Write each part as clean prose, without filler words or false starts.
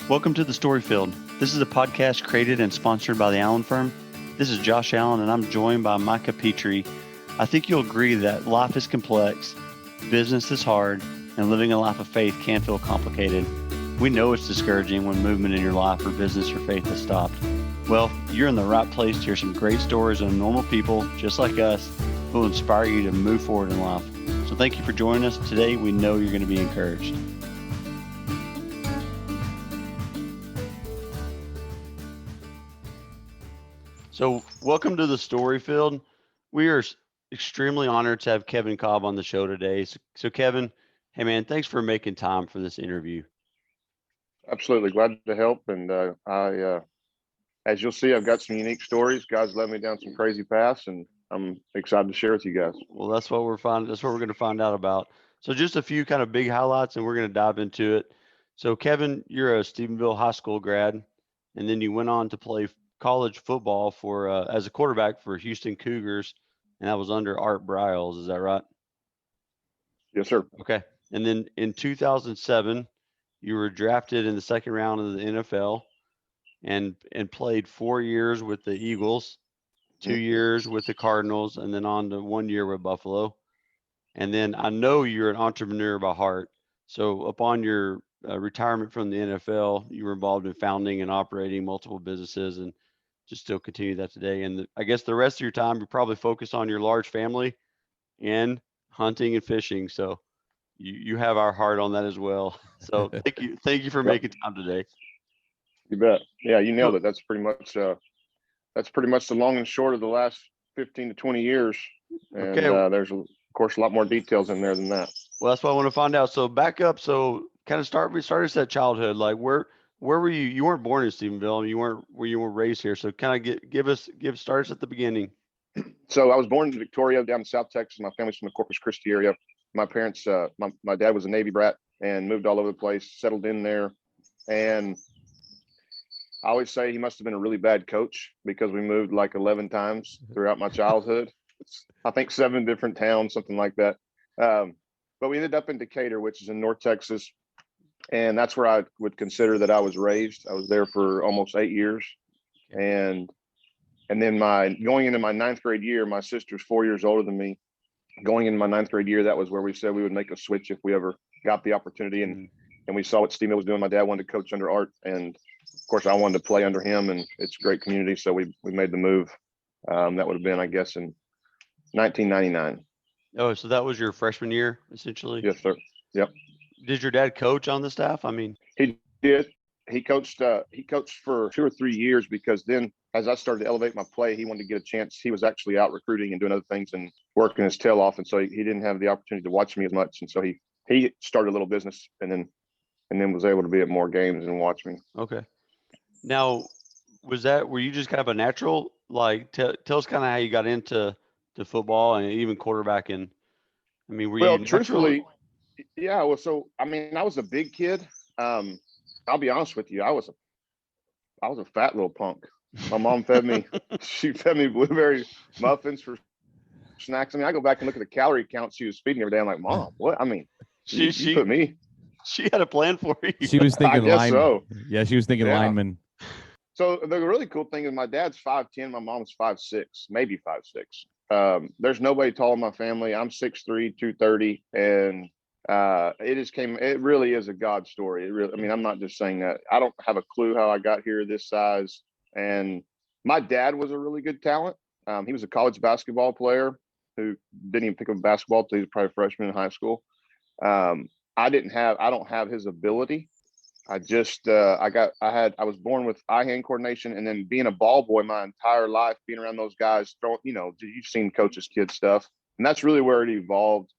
Welcome to the Storyfield. This is a podcast created and sponsored by the Allen Firm. This is Josh Allen, and I'm joined by Micah Petrie. I think you'll agree that life is complex, business is hard, and living a life of faith can feel complicated. We know it's discouraging when movement in your life or business or faith has stopped. Well, you're in the right place to hear some great stories of normal people just like us who will inspire you to move forward in life. So thank you for joining us. Today, we know you're going to be encouraged. So welcome to the Storyfield. We are extremely honored to have Kevin Kolb on the show today. So Kevin, hey man, thanks for making time for this interview. Absolutely glad to help. And as you'll see, I've got some unique stories. God's led me down some crazy paths, and I'm excited to share with you guys. Well, that's what we're going to find out about. So just a few kind of big highlights, and we're going to dive into it. So Kevin, you're a Stephenville high school grad, and then you went on to play college football for as a quarterback for Houston Cougars, and that was under Art Briles. Is that right? Yes, sir. Okay. And then in 2007, you were drafted in the second round of the NFL, and played 4 years with the Eagles, 2 years with the Cardinals, and then on to 1 year with Buffalo. And then I know you're an entrepreneur by heart. So upon your retirement from the NFL, you were involved in founding and operating multiple businesses, and just still continue that today. And I guess the rest of your time, you're probably focused on your large family and hunting and fishing. So you have our heart on that as well. So thank you for making time today. You bet. Yeah, you nailed So- it. That's pretty much the long and short of the last 15 to 20 years. And Okay. there's of course a lot more details in there than that. Well, that's what I want to find out. So back up. So kind of we started at childhood. Like where were you? You weren't born in Stephenville. You weren't raised here. So kind of start us at the beginning. So I was born in Victoria, down in South Texas. My family's from the Corpus Christi area. My parents, my dad was a Navy brat and moved all over the place, settled in there. And I always say he must have been a really bad coach because we moved like 11 times throughout my childhood. I think 7 different towns, something like that. But we ended up in Decatur, which is in North Texas. And that's where I would consider that I was raised. I was there for almost 8 years. And then going into my 9th grade year, my sister's 4 years older than me. Going into my 9th grade year, that was where we said we would make a switch if we ever got the opportunity. And we saw what Stephenville was doing. My dad wanted to coach under Art, and of course I wanted to play under him, and it's a great community. So we made the move. That would have been, I guess, in 1999. Oh, so that was your freshman year, essentially? Yes, sir. Yep. Did your dad coach on the staff? I mean, he did. He coached for 2 or 3 years, because then as I started to elevate my play, he wanted to get a chance. He was actually out recruiting and doing other things and working his tail off. And so he didn't have the opportunity to watch me as much. And so he started a little business and then was able to be at more games and watch me. Okay. Now, were you just kind of a natural? Like, tell us kind of how you got into football and even quarterbacking. I mean, were you natural? Truthfully, yeah. Well, so I mean, I was a big kid. I'll be honest with you. I was a fat little punk. My mom she fed me blueberry muffins for snacks. I mean, I go back and look at the calorie count she was feeding every day. I'm like, Mom, what? I mean, she put me. She had a plan for you. She was thinking lineman. So. Yeah, she was thinking lineman. So the really cool thing is my dad's 5'10", my mom's 5'6", maybe 5'6". There's nobody tall in my family. I'm 6'3", 230, and it really is a God story. I mean, I'm not just saying that. I don't have a clue how I got here this size. And my dad was a really good talent. He was a college basketball player who didn't even pick up basketball until he was probably a freshman in high school. I don't have his ability. I was born with eye-hand coordination, and then being a ball boy my entire life, being around those guys, you've seen coaches' kid stuff, and that's really where it evolved.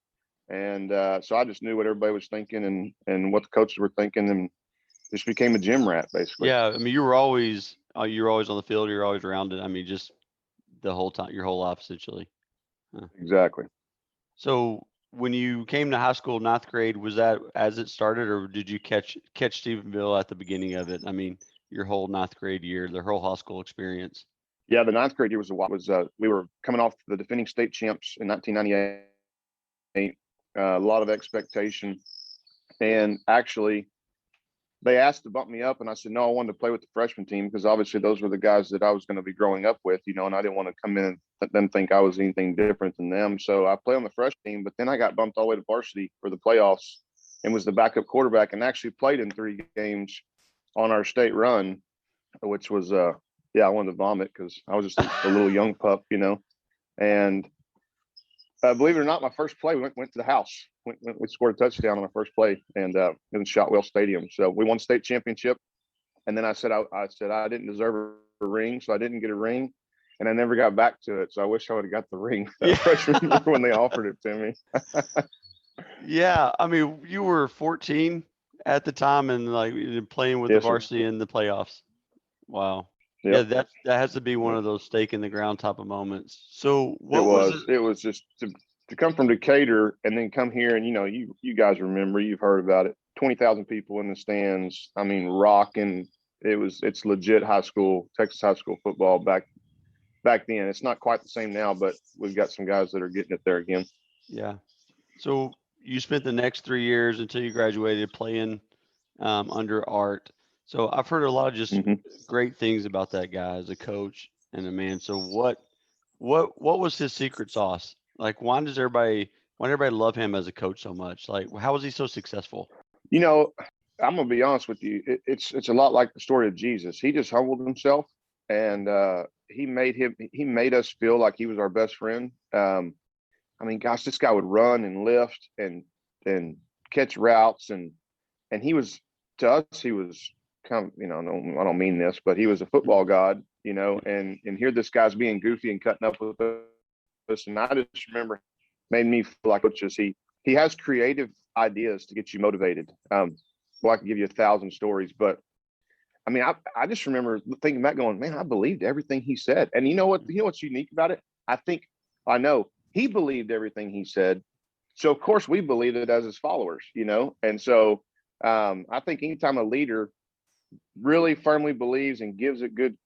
And so I just knew what everybody was thinking and what the coaches were thinking, and just became a gym rat, basically. Yeah, I mean, you were always on the field. You were always around it. I mean, just the whole time, your whole life, essentially. Huh. Exactly. So when you came to high school, 9th grade, was that as it started, or did you catch Stephenville at the beginning of it? I mean, your whole 9th grade year, the whole high school experience. Yeah, the 9th grade year we were coming off the defending state champs in 1998. A lot of expectation, and actually they asked to bump me up, and I said no, I wanted to play with the freshman team because obviously those were the guys that I was going to be growing up with, and I didn't want to come in and let them think I was anything different than them. So I played on the freshman team, but then I got bumped all the way to varsity for the playoffs and was the backup quarterback and actually played in 3 games on our state run, which was I wanted to vomit because I was just a little young pup, and believe it or not, my first play went to the house. We scored a touchdown on my first play, and in Shotwell Stadium. So we won state championship. And then I said I didn't deserve a ring, so I didn't get a ring, and I never got back to it. So I wish I would have got the ring that freshman year when they offered it to me. Yeah, I mean, you were 14 at the time, and like playing with the Yes, sir. varsity in the playoffs. Wow. Yep. Yeah, that has to be one of those stake in the ground type of moments. So what It was just to come from Decatur and then come here, and you guys remember, you've heard about it. 20,000 people in the stands. I mean, rocking. It's legit high school, Texas high school football back then. It's not quite the same now, but we've got some guys that are getting it there again. Yeah. So you spent the next 3 years until you graduated playing under Art. So I've heard a lot of just great things about that guy as a coach and a man. So what was his secret sauce? Like, why does everybody love him as a coach so much? Like, how was he so successful? I'm gonna be honest with you. It's a lot like the story of Jesus. He just humbled himself, and he made us feel like he was our best friend. I mean, gosh, this guy would run and lift and catch routes, and he was, to us, he was kind of, I don't mean this, but he was a football god, and here this guy's being goofy and cutting up with us, and I just remember made me feel like he has creative ideas to get you motivated. Well, I can give you 1,000 stories, but I mean, I just remember thinking back, going, man, I believed everything he said, and you know what's unique about it? I know he believed everything he said, so of course we believe it as his followers, and so I think anytime a leader really firmly believes and gives it good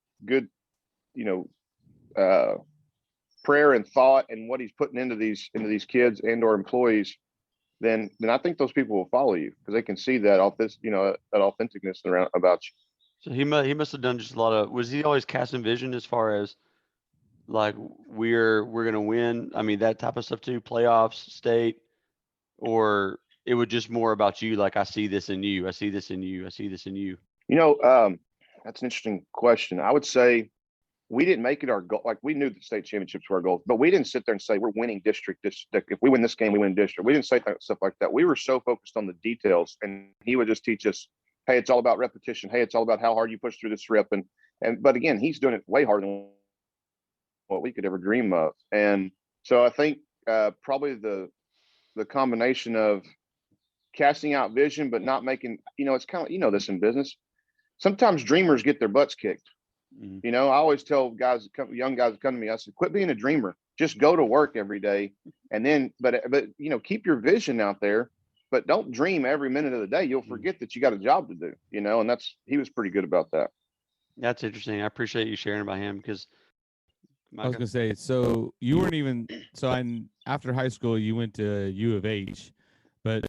prayer and thought and what he's putting into these kids and or employees, then I think those people will follow you because they can see that that authenticness around about you. So he must have done just a lot of. Was he always casting vision as far as like we're gonna win? I mean, that type of stuff too, playoffs, state, or it was just more about you. Like, I see this in you. I see this in you. I see this in you. That's an interesting question. I would say we didn't make it our goal. Like, we knew the state championships were our goal, but we didn't sit there and say we're winning district. If we win this game, we win district. We didn't say stuff like that. We were so focused on the details, and he would just teach us, hey, it's all about repetition. Hey, it's all about how hard you push through this rep. But again, he's doing it way harder than what we could ever dream of. And so I think probably the combination of casting out vision, but not making, it's kind of, this in business. Sometimes dreamers get their butts kicked. I always tell young guys that come to me, I said, quit being a dreamer. Just go to work every day. And then, but keep your vision out there, but don't dream every minute of the day. You'll forget that you got a job to do, and he was pretty good about that. That's interesting. I appreciate you sharing about him because I was going to say, so you weren't even, after high school, you went to U of H, but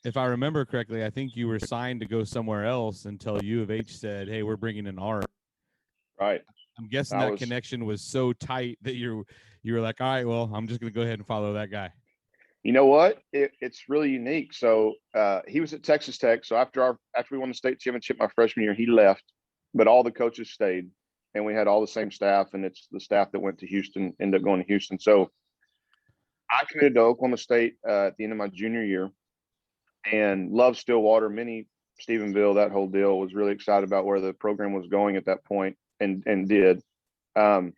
if I remember correctly, I think you were signed to go somewhere else until U of H said, hey, we're bringing in Art. Right. I'm guessing that connection was so tight that you were like, all right, well, I'm just going to go ahead and follow that guy. You know what? It's really unique. So he was at Texas Tech. So after we won the state championship my freshman year, he left, but all the coaches stayed, and we had all the same staff. And it's the staff that went to Houston, ended up going to Houston. So I committed to Oklahoma State at the end of my junior year, and loved Stillwater, Stephenville, that whole deal. Was really excited about where the program was going at that point, and did. And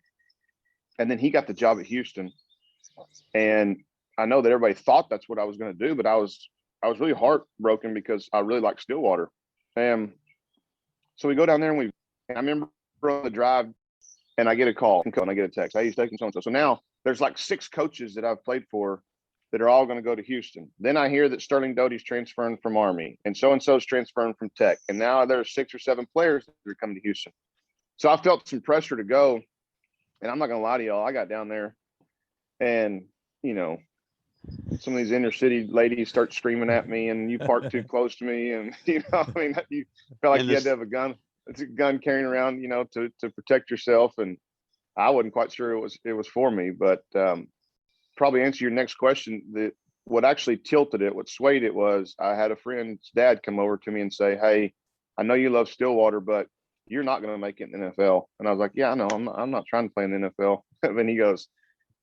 then he got the job at Houston, and I know that everybody thought that's what I was going to do, but I was really heartbroken because I really like Stillwater. And so we go down there, and I remember on the drive, and I get a call and I get a text. Hey, he's taking so-and-so. So now there's like 6 coaches that I've played for that are all going to go to Houston. Then I hear that Sterling Doty's transferring from Army, and so-and-so's transferring from Tech. And now there's 6 or 7 players that are coming to Houston. So I felt some pressure to go. And I'm not going to lie to y'all, I got down there, and, some of these inner city ladies start screaming at me, and you park too close to me, and you felt like you had to have a gun. It's a gun carrying around, to protect yourself. And I wasn't quite sure it was for me, but probably answer your next question. What actually tilted it, what swayed it, was I had a friend's dad come over to me and say, "Hey, I know you love Stillwater, but you're not going to make it in the NFL." And I was like, "Yeah, I know. I'm not trying to play in the NFL." And he goes,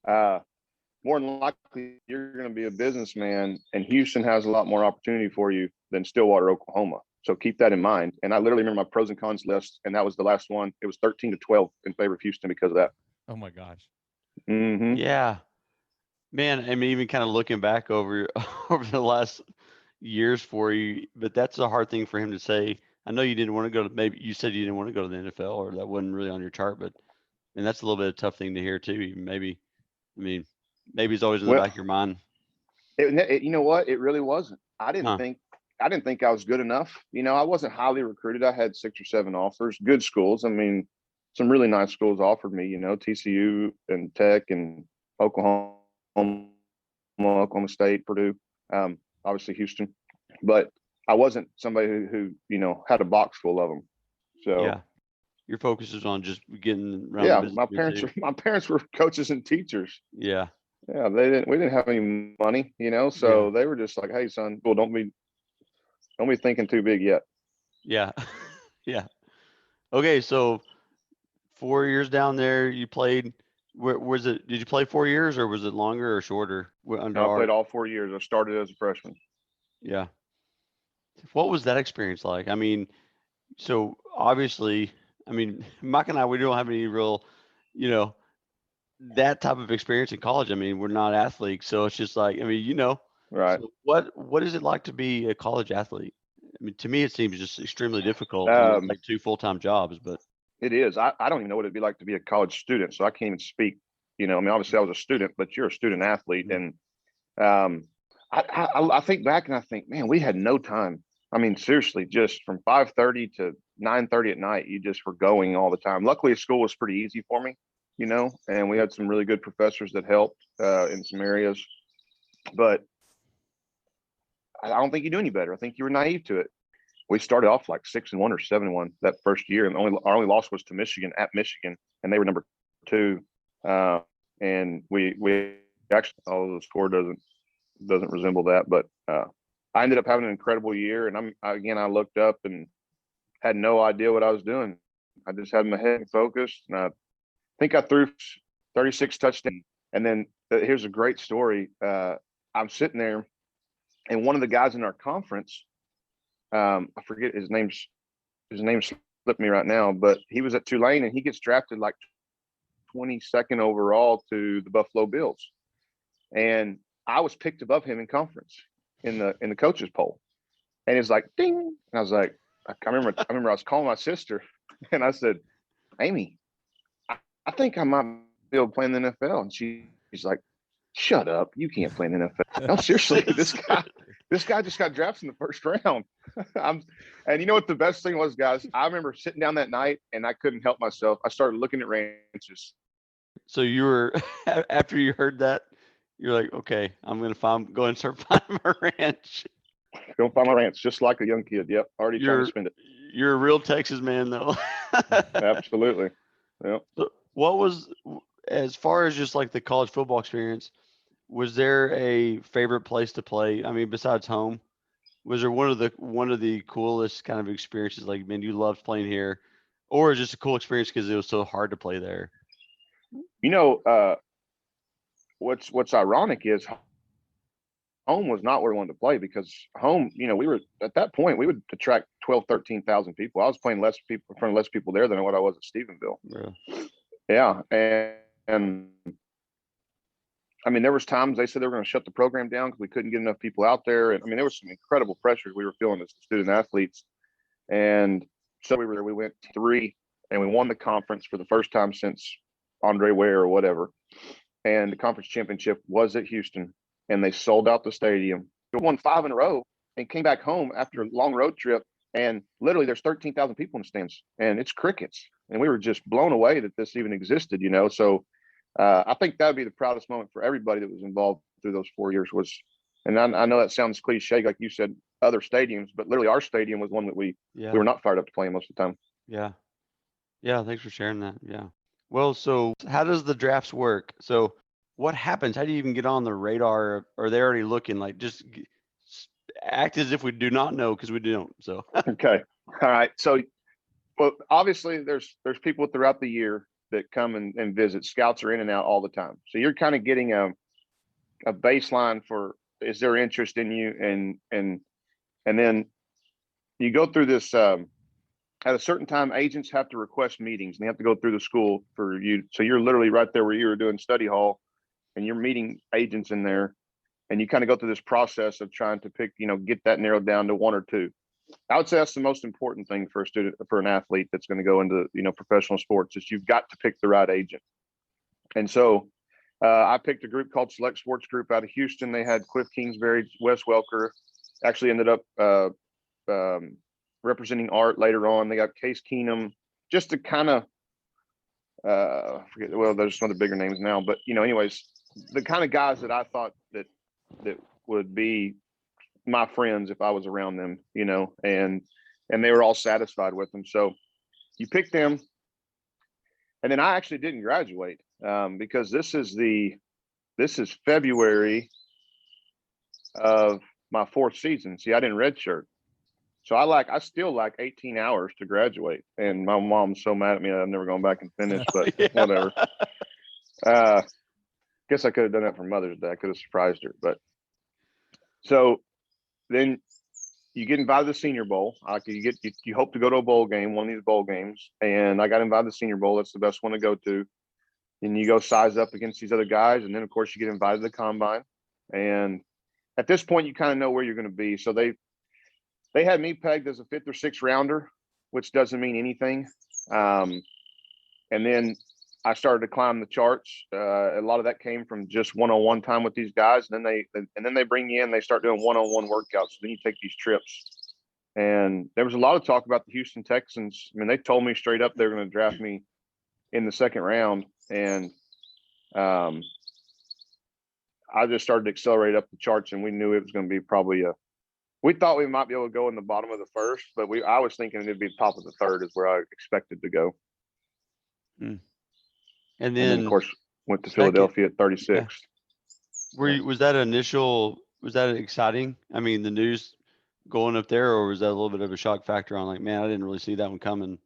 "More than likely, you're going to be a businessman, and Houston has a lot more opportunity for you than Stillwater, Oklahoma. So keep that in mind." And I literally remember my pros and cons list, and that was the last one. It was 13-12 in favor of Houston because of that. Oh my gosh. Mm-hmm. Yeah, man. I mean, even kind of looking back over the last years for you, but that's a hard thing for him to say. I know you didn't want to go to, maybe you said you didn't want to go to the NFL, or that wasn't really on your chart, but and that's a little bit of a tough thing to hear too. Maybe, I mean, maybe it's always in the back of your mind. You know what? It really wasn't. I didn't Huh. think I was good enough. I wasn't highly recruited. I had 6 or 7 offers, good schools. I mean, some really nice schools offered me, TCU and Tech and Oklahoma State, Purdue, obviously Houston. But I wasn't somebody who had a box full of them. So Yeah, your focus is on just getting around. yeah, the business my parents were coaches and teachers. Yeah. Yeah, we didn't have any money, so they were just like, "Hey, son, well, don't be thinking too big yet." Yeah. Yeah. Okay, so 4 years down there, you played. Where was it? Did you play 4 years, or was it longer or shorter? Under No, I played Art? all 4 years. I started as a freshman. Yeah. What was that experience like? I mean, so obviously, I mean, Mike and I, we don't have any real, you know, that type of experience in college. I mean, we're not athletes, so it's just like, I mean, Right. so what is it like to be a college athlete? I mean, to me, it seems just extremely difficult. I mean, it's like 2 full-time jobs, but It is. I don't even know what it'd be like to be a college student, so I can't even speak. I mean, obviously I was a student, but you're a student athlete, and I think back and I think, man, we had no time. I mean, seriously, just from 5:30 to 9:30 at night, you just were going all the time. Luckily, school was pretty easy for me, and we had some really good professors that helped in some areas. But I don't think you do any better. I think you were naive to it. We started off like 6-1 or 7-1 that first year, and our only loss was to Michigan at Michigan, and they were number 2. And we actually, although the score doesn't resemble that, but I ended up having an incredible year. And I looked up and had no idea what I was doing. I just had my head focused, and I think I threw 36 touchdowns. And then here's a great story. I'm sitting there, and one of the guys in our conference, I forget his name slipped me right now, but he was at Tulane, and he gets drafted like 22nd overall to the Buffalo Bills. And I was picked above him in conference in the coaches poll. And it's like, ding. And I was like, I remember I was calling my sister, and I said, "Amy, I think I might be able to play in the NFL." And she's like, "Shut up. You can't play in the NFL." No, seriously, this guy just got drafted in the first round. And you know what the best thing was, guys? I remember sitting down that night, and I couldn't help myself. I started looking at ranches. so you were after you heard that, you're like, okay, I'm gonna go and start finding my ranch. Go find my ranch, just like a young kid. Yep, already trying to spend it. You're a real Texas man, though. Absolutely. Yep. So what was, as far as just like the college football experience, was there a favorite place to play? I mean, besides home, was there one of the coolest kind of experiences? Like, man, you loved playing here, or just a cool experience because it was so hard to play there? What's ironic is home was not where we wanted to play, because home, we were at that point, we would attract 12,000-13,000 people. I was playing in front of less people there than what I was at Stephenville. Yeah. And I mean, there was times they said they were going to shut the program down because we couldn't get enough people out there. And I mean, there was some incredible pressures we were feeling as student athletes. And so we went 3, and we won the conference for the first time since Andre Ware or whatever. And the conference championship was at Houston, and they sold out the stadium. We won 5 in a row and came back home after a long road trip. And literally there's 13,000 people in the stands, and it's crickets. And we were just blown away that this even existed, So I think that would be the proudest moment for everybody that was involved through those 4 years was, and I know that sounds cliche, like you said, other stadiums, but literally our stadium was one that we were not fired up to play most of the time. Yeah. Yeah. Thanks for sharing that. Yeah. Well, so how does the drafts work? So what happens? How do you even get on the radar? Are they already looking? Like, just act as if we do not know, because we don't. So okay. All right. So, well, obviously there's people throughout the year that come and visit. Scouts are in and out all the time. So you're kind of getting a baseline for, is there interest in you? And then you go through this, at a certain time, agents have to request meetings and they have to go through the school for you. So you're literally right there where you were doing study hall and you're meeting agents in there, and you kind of go through this process of trying to pick, get that narrowed down to one or two. I would say that's the most important thing for a student, for an athlete that's going to go into, professional sports, is you've got to pick the right agent. And so I picked a group called Select Sports Group out of Houston. They had Cliff Kingsbury, Wes Welker, actually ended up representing Art later on. They got Case Keenum, just to kind of forget. Well, there's some other bigger names now, but anyways, the kind of guys that I thought that would be my friends if I was around them, and they were all satisfied with them. So you pick them, and then I actually didn't graduate because this is February of my fourth season. See, I didn't redshirt. So I still like 18 hours to graduate, and my mom's so mad at me that I've never gone back and finished, but whatever. Guess I could have done that for Mother's Day. I could have surprised her. But so then you get invited to the Senior Bowl. You hope to go to a bowl game, one of these bowl games, and I got invited to the Senior Bowl. That's the best one to go to. And you go size up against these other guys, and then of course you get invited to the combine. And at this point, you kind of know where you're going to be. So they had me pegged as a 5th or 6th rounder, which doesn't mean anything. And then I started to climb the charts. A lot of that came from just one-on-one time with these guys. And then they bring you in, they start doing one-on-one workouts. So then you take these trips. And there was a lot of talk about the Houston Texans. I mean, they told me straight up they were going to draft me in the 2nd round. And I just started to accelerate up the charts, and we knew it was going to be probably we thought we might be able to go in the bottom of the 1st, but I was thinking it'd be top of the 3rd is where I expected to go. And And then, then of course, went to Philadelphia at 36. Yeah. Was that exciting? I mean, the news going up there, or was that a little bit of a shock factor on, like, man, I didn't really see that one coming?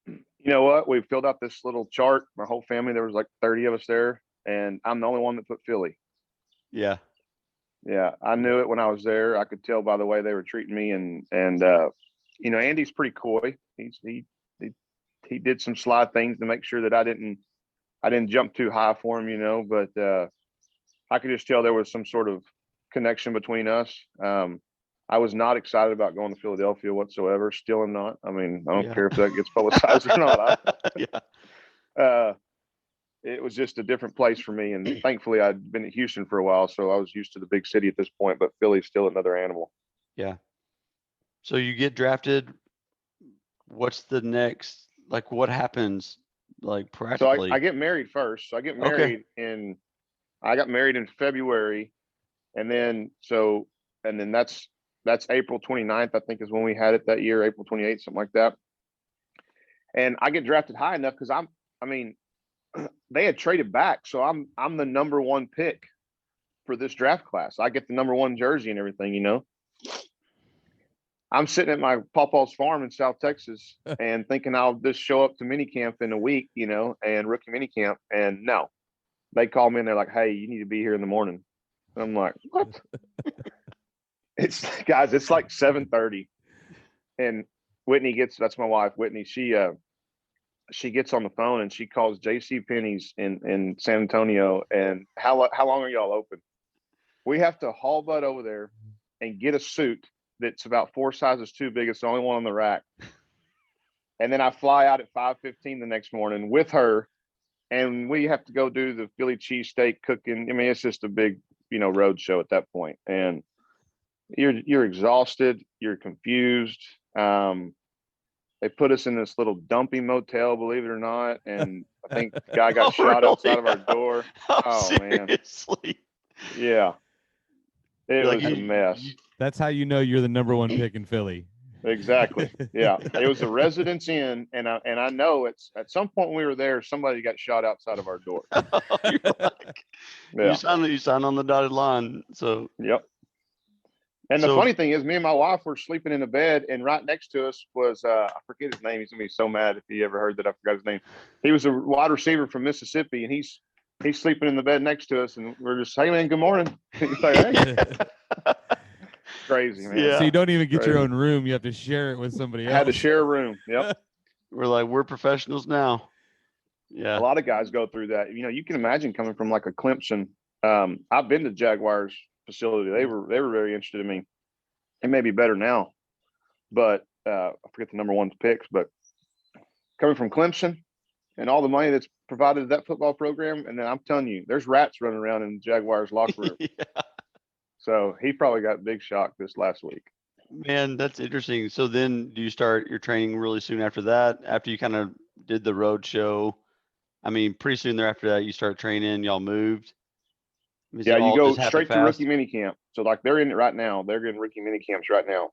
You know what? We filled out this little chart. My whole family, there was like 30 of us there, and I'm the only one that put Philly. Yeah. Yeah, I knew it when I was there. I could tell by the way they were treating me, and Andy's pretty coy. He did some sly things to make sure that I didn't jump too high for him, but I could just tell there was some sort of connection between us. I was not excited about going to Philadelphia whatsoever. Still am not. I mean, I don't care if that gets publicized or not. It was just a different place for me. And thankfully I'd been at Houston for a while, so I was used to the big city at this point, but Philly's still another animal. Yeah. So you get drafted. What's the next, like, what happens, like, practically? So I get married first. So I get married I got married in February. And then that's April 29th, I think is when we had it that year, April 28th, something like that. And I get drafted high enough because they had traded back. So I'm the number 1 pick for this draft class. I get the number 1 jersey and everything, I'm sitting at my pawpaw's farm in South Texas and thinking I'll just show up to minicamp in a week, and rookie minicamp. And no, they call me and they're like, hey, you need to be here in the morning. And I'm like, what? It's like 7:30. And Whitney that's my wife, Whitney. She gets on the phone and she calls J.C. Penney's in San Antonio. And how long are y'all open? We have to haul butt over there and get a suit that's about 4 sizes too big. It's the only one on the rack. And then I fly out at 5:15 the next morning with her, and we have to go do the Philly cheesesteak cooking. I mean, it's just a big, road show at that point. And you're exhausted, you're confused. They put us in this little dumpy motel, believe it or not. And I think the guy got shot outside of our door. Oh, man. Yeah. It Like, was a mess. That's how you know you're the number one pick in Philly. Exactly. Yeah. It was a Residence Inn, and I know it's at some point when we were there, somebody got shot outside of our door. You're like, Yeah. you signed on the dotted line. So Yep. And the funny thing is, me and my wife were sleeping in the bed, and right next to us was I forget his name. He's gonna be so mad if he ever heard that I forgot his name. He was a wide receiver from Mississippi, and he's sleeping in the bed next to us, and we're just, hey man, good morning. He's like, hey. Crazy, man. Yeah. So you don't even get your own room; you have to share it with somebody else. Had to share a room. Yep. We're like, we're professionals now. Yeah. A lot of guys go through that. You know, you can imagine coming from like a Clemson. I've been to Jaguars facility. They were very interested in me. It may be better now, but I forget the number one picks. But coming from Clemson and all the money that's provided to that football program, and then I'm telling you, there's rats running around in the Jaguars locker room. Yeah. So he probably got big shock this last week. Man, that's interesting. So then do you start your training really soon after that? After you kind of did the road show? I mean, pretty soon thereafter that you start training, y'all moved. Yeah, you go straight to rookie mini camp. So like they're in it right now. They're getting rookie mini camps right now.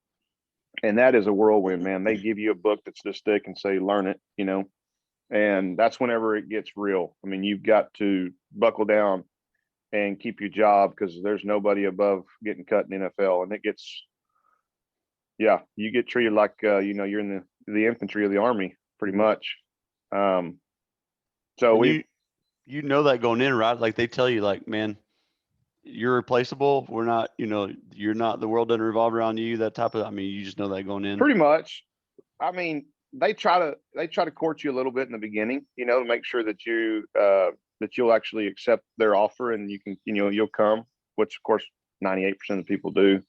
And that is a whirlwind, man. They give you a book that's this thick and say, learn it, you know, and that's whenever it gets real. I mean, you've got to buckle down and keep your job because there's nobody above getting cut in the NFL. And it gets, yeah, you get treated like, you know, you're in the infantry of the Army pretty much. So you know that going in, right? Like they tell you like, man, you're replaceable. We're not, you know, you're not, the world doesn't revolve around you, that type of, I mean, you just know that going in. Pretty much. I mean, they try to court you a little bit in the beginning, you know, to make sure that you'll actually accept their offer and you can, you know, you'll come, which of course 98% of people do.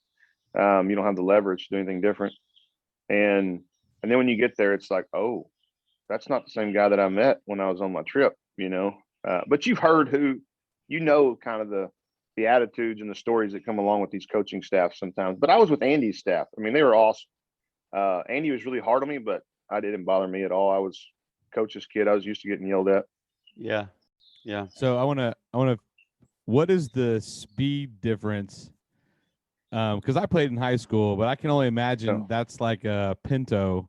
You don't have the leverage to do anything different. And then when you get there, it's like, oh, that's not the same guy that I met when I was on my trip, you know. But you've heard you know, kind of the attitudes and the stories that come along with these coaching staffs sometimes. But I was with Andy's staff. I mean, they were awesome. Andy was really hard on me, but it didn't bother me at all. I was coach's kid. I was used to getting yelled at. Yeah. Yeah. So I want to, what is the speed difference? Because I played in high school, but I can only imagine that's like a Pinto.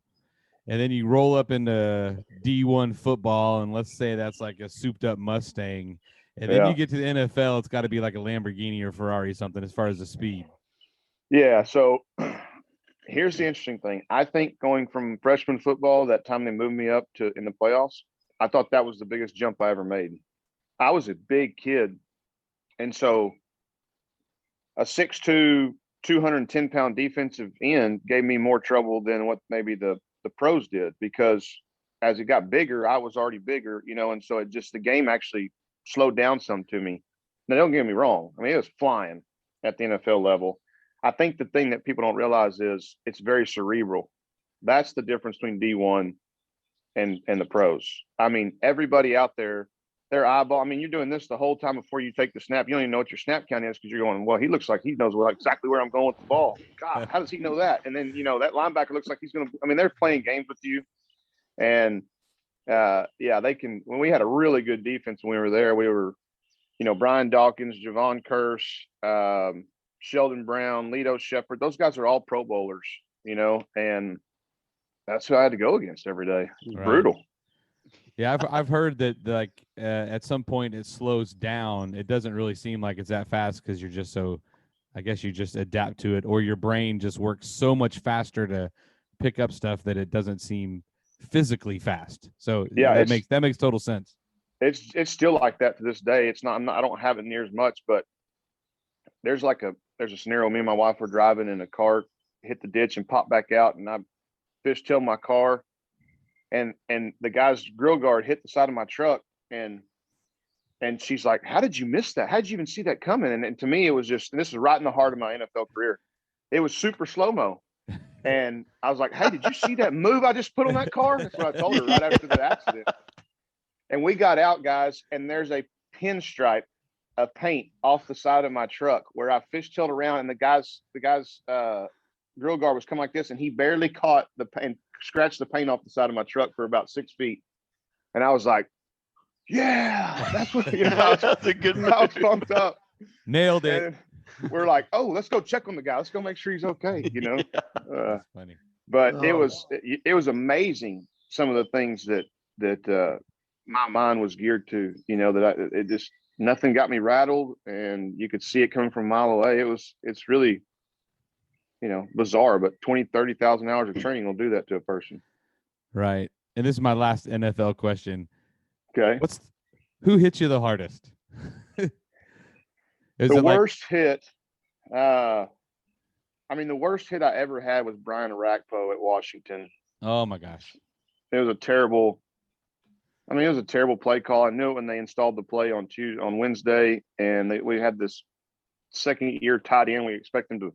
And then you roll up into D1 football, and let's say that's like a souped-up Mustang. And then you get to the NFL, it's got to be like a Lamborghini or Ferrari or something as far as the speed. Yeah, so here's the interesting thing. I think going from freshman football, that time they moved me up to in the playoffs, I thought that was the biggest jump I ever made. I was a big kid, and so a 6'2", 210-pound defensive end gave me more trouble than what maybe the pros did, because as it got bigger, I was already bigger, you know, and so the game actually slowed down some to me. Now, don't get me wrong. I mean, it was flying at the NFL level. I think the thing that people don't realize is it's very cerebral. That's the difference between D1 and the pros. I mean, everybody out there, their eyeball. I mean, you're doing this the whole time before you take the snap. You don't even know what your snap count is because you're going, well, he looks like he knows exactly where I'm going with the ball. God, how does he know that? And then, you know, that linebacker looks like he's going to – I mean, they're playing games with you. And, yeah, they can – when we had a really good defense when we were there, we were, you know, Brian Dawkins, Javon Kearse, Sheldon Brown, Lito Shepherd. Those guys are all Pro Bowlers, you know, and that's who I had to go against every day. It was brutal. Yeah, I've heard that like at some point it slows down. It doesn't really seem like it's that fast because you're just so, I guess you just adapt to it, or your brain just works so much faster to pick up stuff that it doesn't seem physically fast. So yeah, that makes total sense. It's still like that to this day. It's not. I don't have it near as much, but there's a scenario. Me and my wife were driving in a car, hit the ditch and popped back out, and I fishtailed my car. And the guy's grill guard hit the side of my truck, and she's like, how did you miss that? How did you even see that coming? And to me, it was just, and this is right in the heart of my NFL career, it was super slow-mo. And I was like, hey, did you see that move I just put on that car? That's what I told her right after the accident. And we got out, guys, and there's a pinstripe of paint off the side of my truck where I fishtailed around, and the guy's grill guard was coming like this, and he barely caught the paint, scratched the paint off the side of my truck for about 6 feet. And I was like, yeah, that's what, you know, that's a good move. I was pumped up. Nailed it. And we're like, oh, let's go check on the guy. Let's go make sure he's okay. You know, That's funny. but it was amazing. Some of the things that my mind was geared to, you know, it just, nothing got me rattled, and you could see it coming from a mile away. It's really, you know, bizarre, but 30,000 hours of training will do that to a person. Right. And this is my last NFL question. Okay. Who hit you the hardest? The worst hit, the worst hit I ever had was Brian Arakpo at Washington. Oh my gosh. It was a terrible play call. I knew it when they installed the play on Wednesday, and we had this second year tight end. We expect him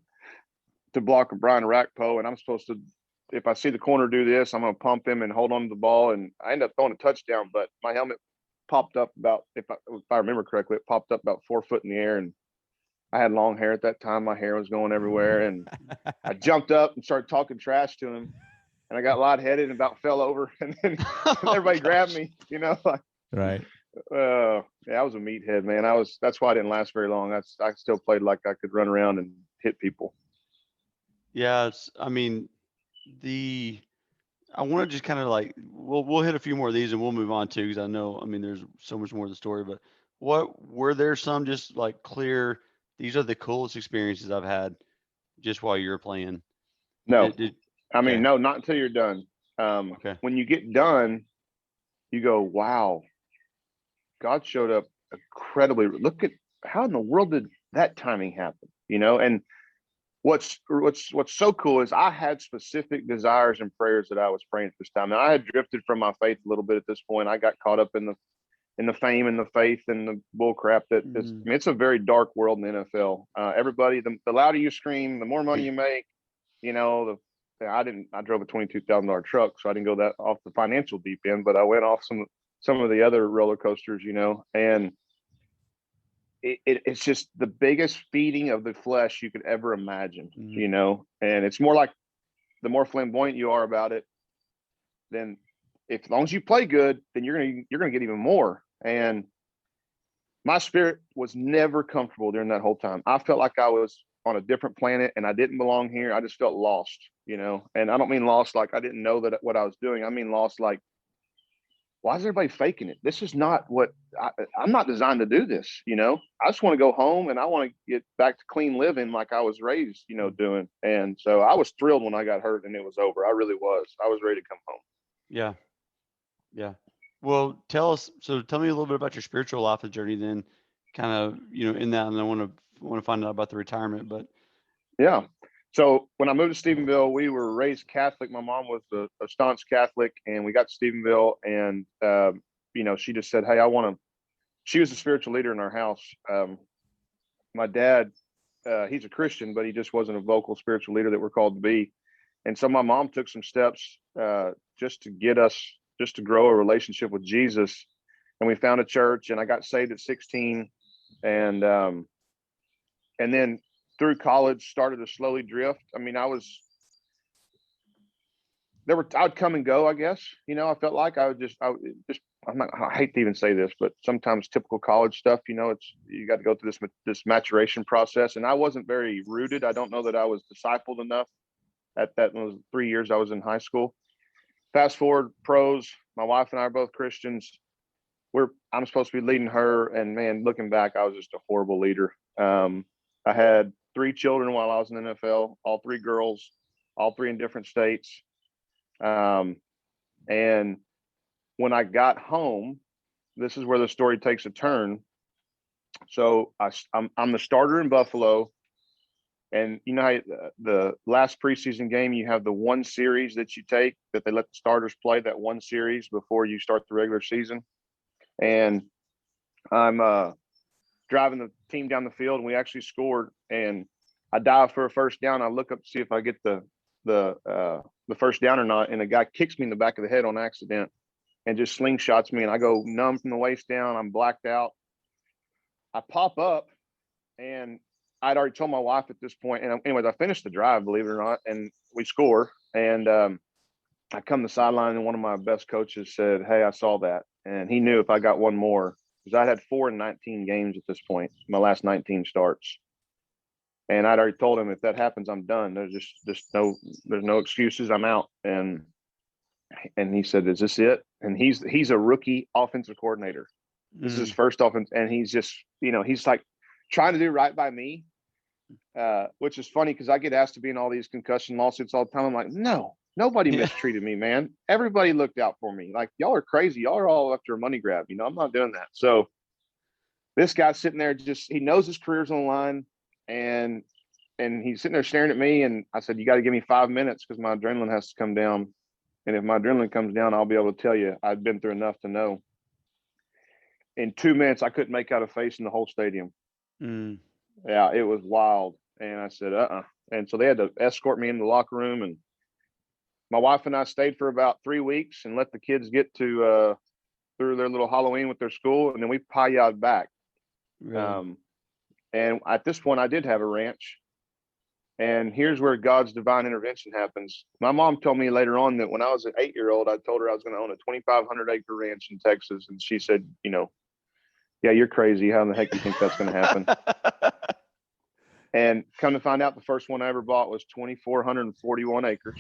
to block a Brian Arakpo, and I'm supposed to, if I see the corner do this, I'm going to pump him and hold on to the ball. And I ended up throwing a touchdown, but my helmet popped up about, if I remember correctly, it popped up about 4 foot in the air, and I had long hair at that time. My hair was going everywhere, and I jumped up and started talking trash to him, and I got lightheaded and about fell over, and then everybody grabbed me, you know, like, right. Yeah, I was a meathead, man. That's why I didn't last very long. I still played like I could run around and hit people. Yeah, I want to just kind of like, we'll hit a few more of these and we'll move on too, because I know, there's so much more to the story. But were there some just like clear, these are the coolest experiences I've had just while you're playing? No, Okay. no, not until you're done. Okay. When you get done, you go, wow, God showed up incredibly. Look at how in the world did that timing happen, you know? And what's so cool is I had specific desires and prayers that I was praying at this time. Now, I had drifted from my faith a little bit at this point. I got caught up in the fame and the faith and the bull crap that it's a very dark world in the NFL. Everybody, the louder you scream, the more money you make. You know, I drove a $22,000 truck, so I didn't go that off the financial deep end, but I went off some of the other roller coasters, you know, and it's just the biggest feeding of the flesh you could ever imagine, you know. And it's more like, the more flamboyant you are about it, then as long as you play good, then you're gonna get even more. And my spirit was never comfortable during that whole time. I felt like I was on a different planet and I didn't belong here. I just felt lost, you know. And I don't mean lost like I didn't know that what I was doing. I mean lost like, why is everybody faking it? This is not what I'm not designed to do this, you know. I just want to go home and I want to get back to clean living like I was raised, you know, doing. And so I was thrilled when I got hurt and it was over. I really was. I was ready to come home. Yeah. Yeah. Well, tell me a little bit about your spiritual life journey then, kind of, you know, in that, and I want to find out about the retirement, but. Yeah. So when I moved to Stephenville, we were raised Catholic. My mom was a staunch Catholic, and we got to Stephenville, and you know, she just said, "Hey, she was a spiritual leader in our house. My dad, he's a Christian, but he just wasn't a vocal spiritual leader that we're called to be. And so my mom took some steps just to grow a relationship with Jesus. And we found a church, and I got saved at 16, and then through college started to slowly drift. I mean, I would come and go, I guess, you know. I felt like I hate to even say this, but sometimes typical college stuff, you know, you got to go through this maturation process. And I wasn't very rooted. I don't know that I was discipled enough at that those 3 years I was in high school. Fast forward pros, my wife and I are both Christians. I'm supposed to be leading her, and man, looking back, I was just a horrible leader. I had 3 children while I was in the NFL, all 3 girls, all 3 in different states. And when I got home, this is where the story takes a turn. So I'm the starter in Buffalo. And you know how the last preseason game, you have the one series that you take, that they let the starters play that one series before you start the regular season. And I'm driving the team down the field, and we actually scored. And I dive for a first down. I look up to see if I get the first down or not, and a guy kicks me in the back of the head on accident and just slingshots me, and I go numb from the waist down. I'm blacked out. I pop up, and I'd already told my wife at this point. And anyways, I finished the drive, believe it or not, and we score. And I come to the sideline, and one of my best coaches said, "Hey, I saw that," and he knew if I got one more, because I had 4 in 19 games at this point, my last 19 starts. And I'd already told him, if that happens, I'm done. There's there's no excuses. I'm out. And he said, is this it? And he's a rookie offensive coordinator. This is his first offense. And he's just, he's like trying to do right by me, which is funny because I get asked to be in all these concussion lawsuits all the time. I'm like, no, nobody mistreated me, man. Everybody looked out for me. Like, y'all are crazy. Y'all are all after a money grab. I'm not doing that. So this guy's sitting there, he knows his career's on the line, and he's sitting there staring at me. And I said, you got to give me 5 minutes because my adrenaline has to come down. And if my adrenaline comes down, I'll be able to tell you I've been through enough to know. In 2 minutes, I couldn't make out a face in the whole stadium. Yeah, it was wild. And I said, And so they had to escort me into the locker room. And my wife and I stayed for about 3 weeks and let the kids get to through their little Halloween with their school. And then we pie-yawed back. Really? And at this point, I did have a ranch. And here's where God's divine intervention happens. My mom told me later on that when I was an 8-year-old, I told her I was going to own a 2,500-acre ranch in Texas. And she said, yeah, you're crazy. How in the heck do you think that's going to happen? And come to find out, the first one I ever bought was 2,441 acres.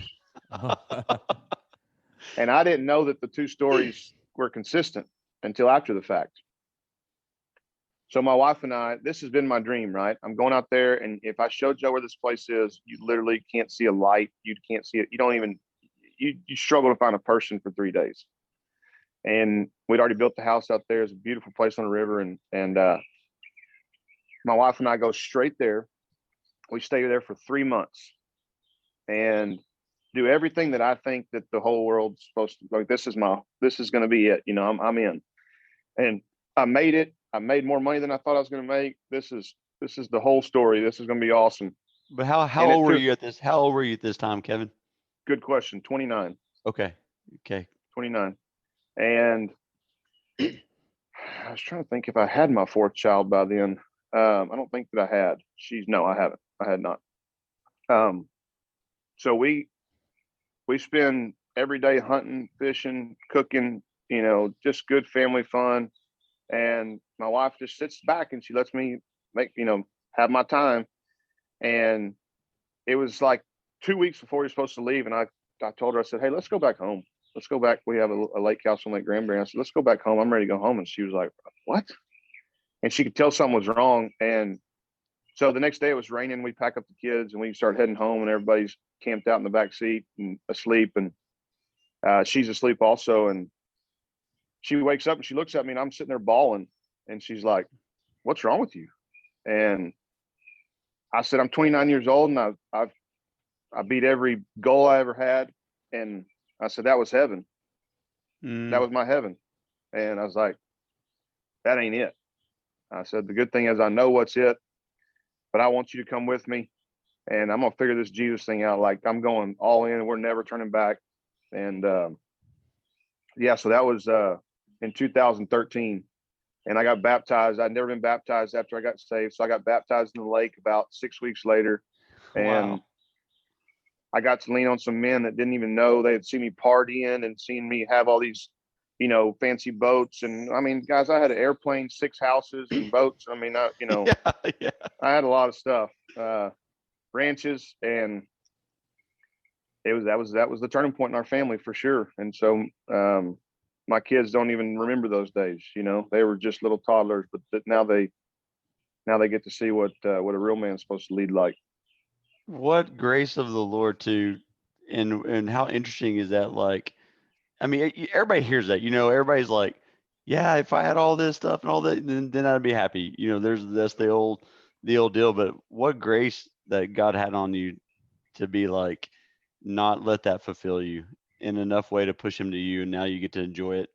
And I didn't know that the two stories were consistent until after the fact. So my wife and I, this has been my dream, right? I'm going out there, and if I showed Joe where this place is, you literally can't see a light. You can't see it. You don't even, you struggle to find a person for 3 days. And we'd already built the house out there. It's a beautiful place on the river. And my wife and I go straight there. We stay there for 3 months and do everything that I think that the whole world's supposed to, like, this is going to be it. I'm in. And I made it. I made more money than I thought I was going to make. This is the whole story. This is going to be awesome. But how old were you at this? How old were you at this time, Kevin? Good question. 29. Okay. 29. And I was trying to think if I had my 4th child by then. I don't think that I had. No, I haven't. I had not. So we spend every day hunting, fishing, cooking, just good family fun. And my wife just sits back and she lets me have my time. And it was like 2 weeks before we were supposed to leave. And I told her, I said, hey, let's go back home. Let's go back. We have a lake house on Lake Granbury. I said, let's go back home. I'm ready to go home. And she was like, what? And she could tell something was wrong. And so the next day it was raining. We pack up the kids and we start heading home, and everybody's camped out in the back seat and asleep. And she's asleep also. And she wakes up and she looks at me, and I'm sitting there bawling. And she's like, what's wrong with you? And I said, I'm 29 years old and I beat every goal I ever had. And I said, that was heaven. That was my heaven. And I was like, that ain't it. I said, the good thing is I know what's it, but I want you to come with me, and I'm going to figure this Jesus thing out. Like, I'm going all in. We're never turning back. And so that was in 2013. And I got baptized. I'd never been baptized after I got saved. So I got baptized in the lake about 6 weeks later. And I got to lean on some men that didn't even know. They had seen me partying and seen me have all these, fancy boats. And I mean, guys, I had an airplane, 6 houses and boats. I mean, I had a lot of stuff, ranches, and that was the turning point in our family for sure. And so, my kids don't even remember those days. They were just little toddlers, but now they get to see what a real man's supposed to lead like. What grace of the Lord too, and how interesting is that? Like, I mean, everybody hears that. Everybody's like, yeah, if I had all this stuff and all that, then I'd be happy. That's the old deal. But what grace that God had on you to be like, not let that fulfill you in enough way to push him to you, and now you get to enjoy it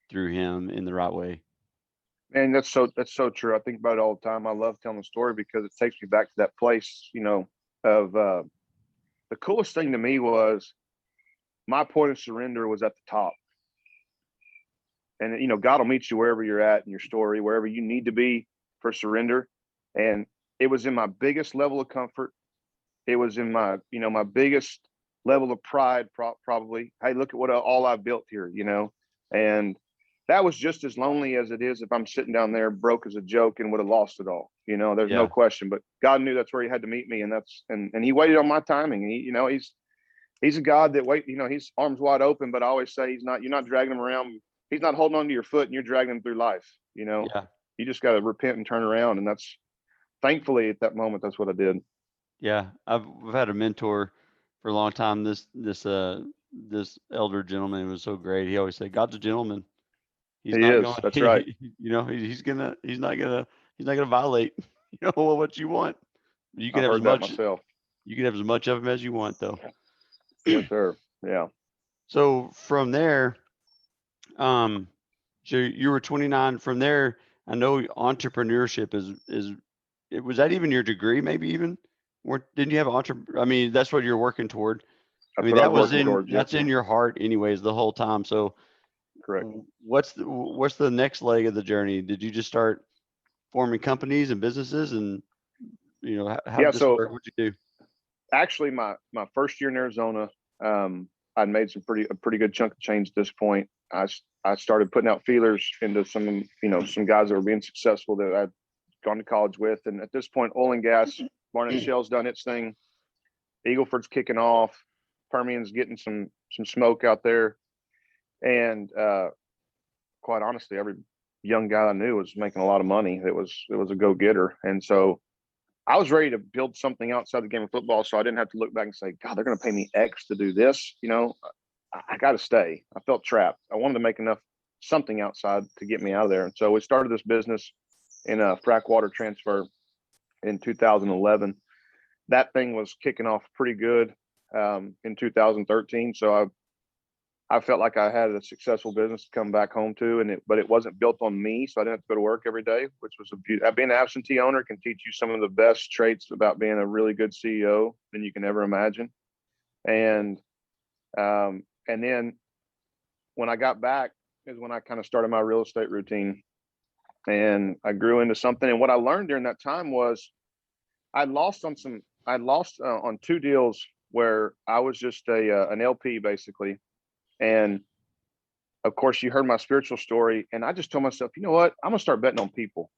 through him in the right way. And that's so true. I think about it all the time. I love telling the story because it takes me back to that place, of the coolest thing to me was my point of surrender was at the top. And, God will meet you wherever you're at in your story, wherever you need to be for surrender. And it was in my biggest level of comfort. It was in my, my biggest level of pride, probably. Hey, look at what all I've built here, and that was just as lonely as it is if I'm sitting down there broke as a joke and would have lost it all. There's no question. But God knew that's where he had to meet me, and he waited on my timing. He's a God that he's arms wide open, but I always say you're not dragging him around. He's not holding on to your foot and you're dragging him through life. You just got to repent and turn around. And that's, thankfully at that moment, that's what I did. Yeah. I've had a mentor for a long time. This elder gentleman was so great. He always said, God's a gentleman. He's he not is. going, That's right. he's not gonna violate, what you want. You can I've have heard as that much, myself. you can have as much of him as you want though. Yes, sir. Yeah. So from there, so you were 29. From there, I know entrepreneurship was that even your degree? Maybe even, or didn't you have I mean, that's what you're working toward. I mean, that's in your heart anyways the whole time. So correct. What's the next leg of the journey? Did you just start forming companies and businesses, and how did this work? What'd you do? Actually, my first year in Arizona, I'd made a pretty good chunk of change at this point. I started putting out feelers into some guys that were being successful that I'd gone to college with. And at this point, oil and gas, Barnett Shell's done its thing. Eagle Ford's kicking off. Permian's getting some smoke out there. And quite honestly, every young guy I knew was making a lot of money. It was a go-getter. And so I was ready to build something outside the game of football, so I didn't have to look back and say, God, they're going to pay me X to do this. I got to stay. I felt trapped. I wanted to make something outside to get me out of there. And so we started this business in a frac water transfer in 2011. That thing was kicking off pretty good in 2013. So I felt like I had a successful business to come back home to, but it wasn't built on me, so I didn't have to go to work every day, which was being an absentee owner can teach you some of the best traits about being a really good CEO than you can ever imagine. And then when I got back is when I kind of started my real estate routine, and I grew into something. And what I learned during that time was I lost on 2 deals where I was just an LP basically. And of course, you heard my spiritual story, and I just told myself, you know what? I'm going to start betting on people.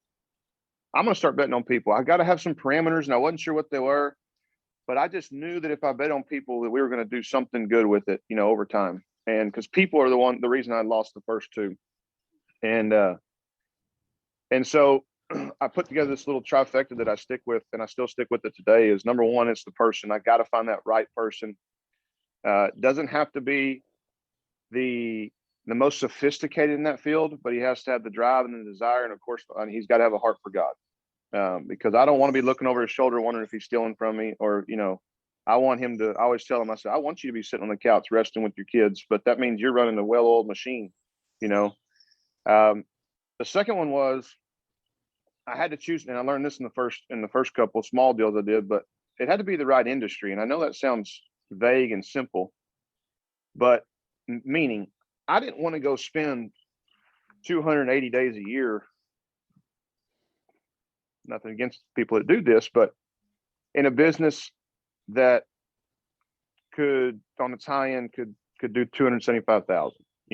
I got to have some parameters, and I wasn't sure what they were, but I just knew that if I bet on people that we were going to do something good with it, over time. And because people are the reason I lost the first 2. And so I put together this little trifecta that I stick with, and I still stick with it today. Is number 1, it's the person. I got to find that right person. Doesn't have to be the most sophisticated in that field, but he has to have the drive and the desire, and of course he's got to have a heart for God, because I don't want to be looking over his shoulder wondering if he's stealing from me, or I want him to. I always tell him, I said, I want you to be sitting on the couch resting with your kids, but that means you're running a well-oiled machine. The second one was I had to choose, and I learned this in the first couple of small deals I did, but it had to be the right industry. And I know that sounds vague and simple, but meaning I didn't want to go spend 280 days a year. Nothing against people that do this, but in a business that could, on its high end, could do 275,000,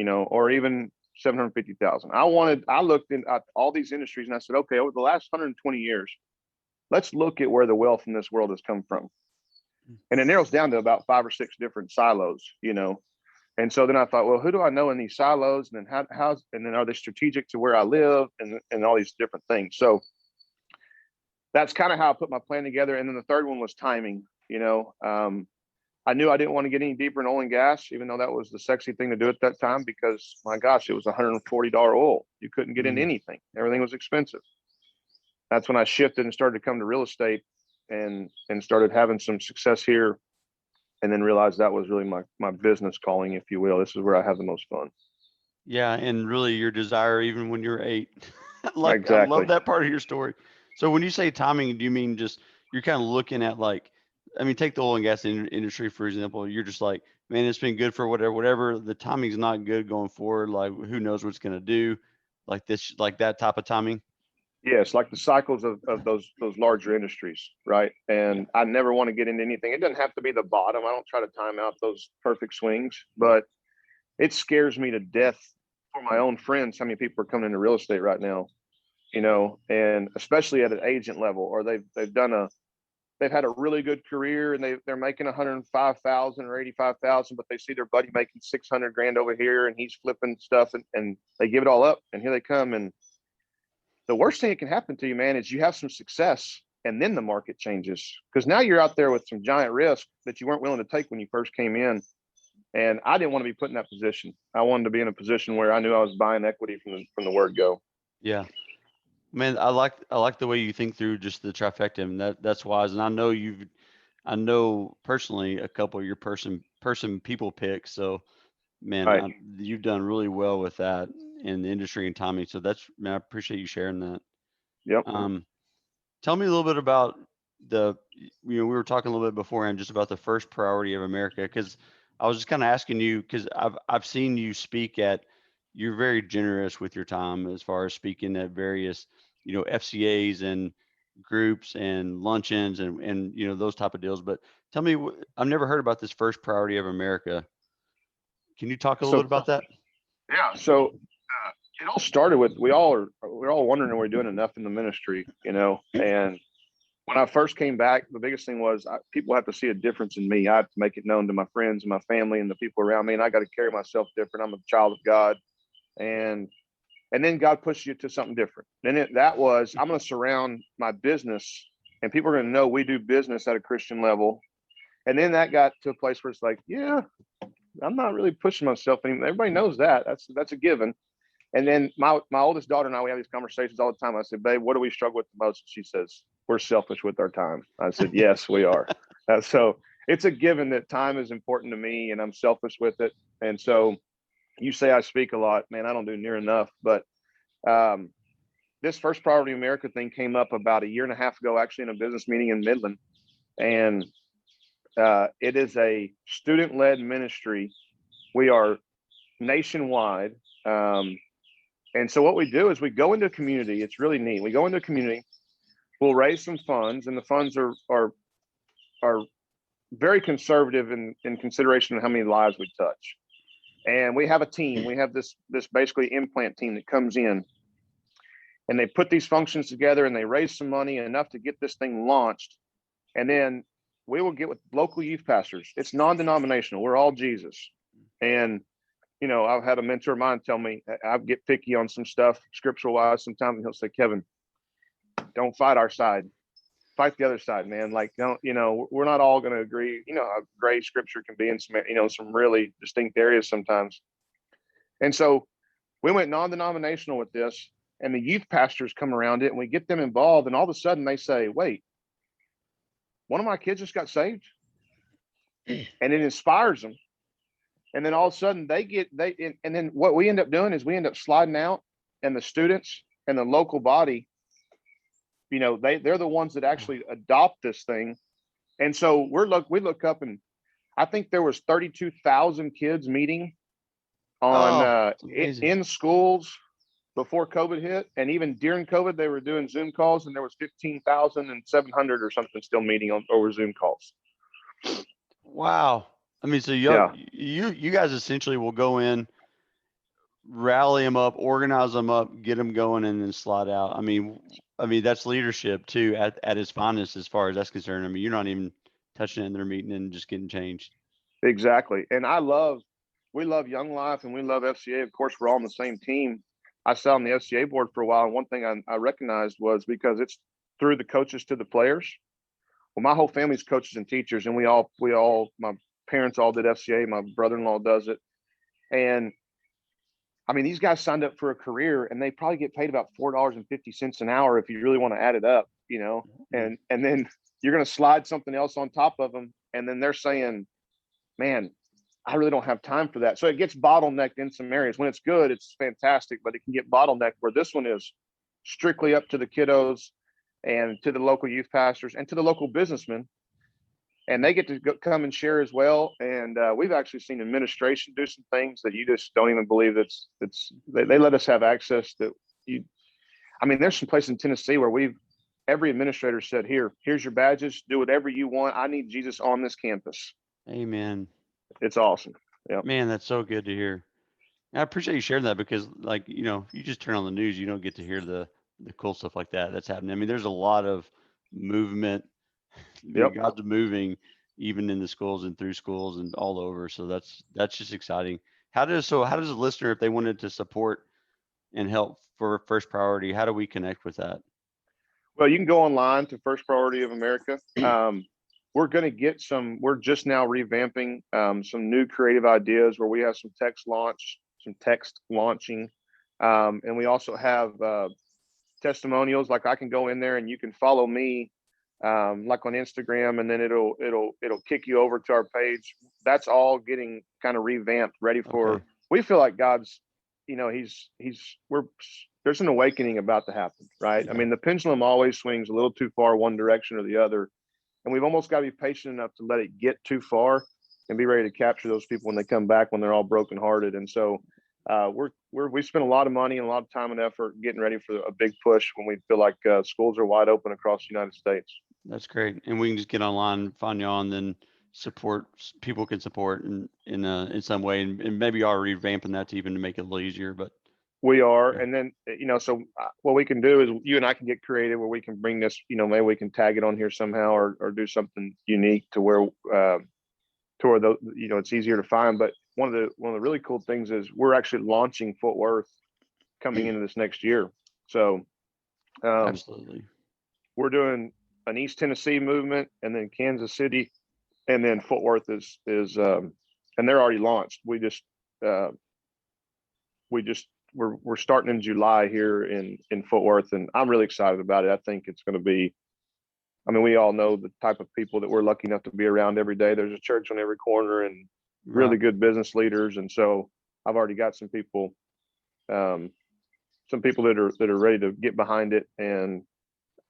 or even 750,000. I looked at all these industries and I said, okay, over the last 120 years, let's look at where the wealth in this world has come from. And it narrows down to about 5 or 6 different silos, And so then I thought, well, who do I know in these silos? And then and then are they strategic to where I live, and all these different things. So that's kind of how I put my plan together. And then the third one was timing. I knew I didn't want to get any deeper in oil and gas, even though that was the sexy thing to do at that time, because my gosh, it was $140 oil. You couldn't get into anything. Everything was expensive. That's when I shifted and started to come to real estate and started having some success here. And then realized that was really my business calling, if you will. This is where I have the most fun. Yeah. And really your desire, even when you're 8, Exactly. I love that part of your story. So when you say timing, do you mean just, you're kind of looking at take the oil and gas industry, for example. You're just like, man, it's been good for whatever. The timing's not good going forward. Like, who knows what's going to do, like this, like that type of timing. Yes, like the cycles of those larger industries, right? And I never want to get into anything. It doesn't have to be the bottom. I don't try to time out those perfect swings, but it scares me to death for my own friends how many people are coming into real estate right now, and especially at an agent level, or they've had a really good career and they're making 105,000 or 85,000, but they see their buddy making 600 grand over here and he's flipping stuff and they give it all up and here they come. And the worst thing that can happen to you, man, is you have some success and then the market changes, because now you're out there with some giant risk that you weren't willing to take when you first came in. And I didn't want to be put in that position. I wanted to be in a position where I knew I was buying equity from the word go. Yeah. Man, I like the way you think through just the trifecta, and that's wise. And I know personally a couple of your person people picks. So, man, Right. you've done really well with that in the industry and timing. So man, I appreciate you sharing that. Yep. Tell me a little bit about we were talking a little bit beforehand just about the first priority of America, because I was just kind of asking you, because I've seen you speak you're very generous with your time as far as speaking at various, FCAs and groups and luncheons and those type of deals. But tell me, I've never heard about this first priority of America. Can you talk a little bit about that? Yeah. So it all started with we're all wondering if we're doing enough in the ministry, and when I first came back, the biggest thing was people have to see a difference in me. I have to make it known to my friends and my family and the people around me, and I got to carry myself different. I'm a child of God, and then God pushes you to something different. Then I'm going to surround my business, and people are going to know we do business at a Christian level. And then that got to a place where it's like, yeah, I'm not really pushing myself anymore. Everybody knows that. That's a given. And then my oldest daughter and I, we have these conversations all the time. I said, babe, what do we struggle with the most? She says, we're selfish with our time. I said, yes, we are. So it's a given that time is important to me and I'm selfish with it. And so you say I speak a lot, man, I don't do near enough. But this first priority America thing came up about a year and a half ago, actually in a business meeting in Midland. And it is a student-led ministry. We are nationwide. And so what we do is we go into a community. It's really neat. We go into a community, we'll raise some funds, and the funds are very conservative in consideration of how many lives we touch. And we have a team. We have this basically implant team that comes in and they put these functions together and they raise some money enough to get this thing launched. And then we will get with local youth pastors. It's non-denominational. We're all Jesus. And I've had a mentor of mine tell me I get picky on some stuff scriptural wise sometimes, and he'll say, Kevin, don't fight our side, fight the other side, man. Like, don't, we're not all going to agree. How gray scripture can be in some really distinct areas sometimes. And so we went non-denominational with this, and the youth pastors come around it and we get them involved. And all of a sudden they say, wait, one of my kids just got saved. And it inspires them. And then all of a sudden and then what we end up doing is we end up sliding out, and the students and the local body, they're the ones that actually adopt this thing. And so we look up, and I think there was 32,000 kids meeting on in schools before COVID hit. And even during COVID, they were doing Zoom calls, and there was 15,700 or something still meeting over Zoom calls. Wow. I mean, so you guys essentially will go in, rally them up, organize them up, get them going, and then slide out. I mean, that's leadership too at its finest as far as that's concerned. I mean, you're not even touching it in their meeting and just getting changed. Exactly. And we love Young Life and we love FCA. Of course, we're all on the same team. I sat on the FCA board for a while, and one thing I recognized was because it's through the coaches to the players. Well, my whole family's coaches and teachers, and we all my parents all did FCA. My brother-in-law does it. And I mean, these guys signed up for a career, and they probably get paid about $4.50 an hour if you really want to add it up, and then you're going to slide something else on top of them. And then they're saying, man, I really don't have time for that. So it gets bottlenecked in some areas. When it's good, it's fantastic, but it can get bottlenecked, where this one is strictly up to the kiddos and to the local youth pastors and to the local businessmen. And they get to come and share as well. And we've actually seen administration do some things that you just don't even believe they let us have access that there's some places in Tennessee where every administrator said, here's your badges, do whatever you want. I need Jesus on this campus. Amen. It's awesome. Yeah, man, that's so good to hear. I appreciate you sharing that because, like, you just turn on the news, you don't get to hear the cool stuff like that that's happening. I mean, there's a lot of movement. Yep. God's moving even in the schools and through schools and all over. So that's just exciting. How does a listener, if they wanted to support and help for First Priority, how do we connect with that? Well, you can go online to First Priority of America. We're just now revamping some new creative ideas where we have some text launching. And we also have testimonials. Like I can go in there and you can follow me like on Instagram, and then it'll kick you over to our page. That's all getting kind of revamped, ready for. Okay. We feel like God's, there's an awakening about to happen, right? Yeah. I mean, the pendulum always swings a little too far one direction or the other, and we've almost got to be patient enough to let it get too far and be ready to capture those people when they come back when they're all brokenhearted. And so we spent a lot of money and a lot of time and effort getting ready for a big push when we feel like schools are wide open across the United States. That's great. And we can just get online, find you on, then people can support in some way, and maybe you are revamping that to even to make it a little easier. But we are, yeah. and then so what we can do is you and I can get creative where we can bring this. Maybe we can tag it on here somehow, or do something unique to where it's easier to find. But one of the really cool things is we're actually launching Fort Worth coming into this next year. So Absolutely. we're doing an East Tennessee movement, and then Kansas City, and then Fort Worth is and they're already launched. We're starting in July here in Fort Worth, and I'm really excited about it. I think it's going to be. I mean, we all know the type of people that we're lucky enough to be around every day. There's a church on every corner and really good business leaders, and so I've already got some people that are ready to get behind it, and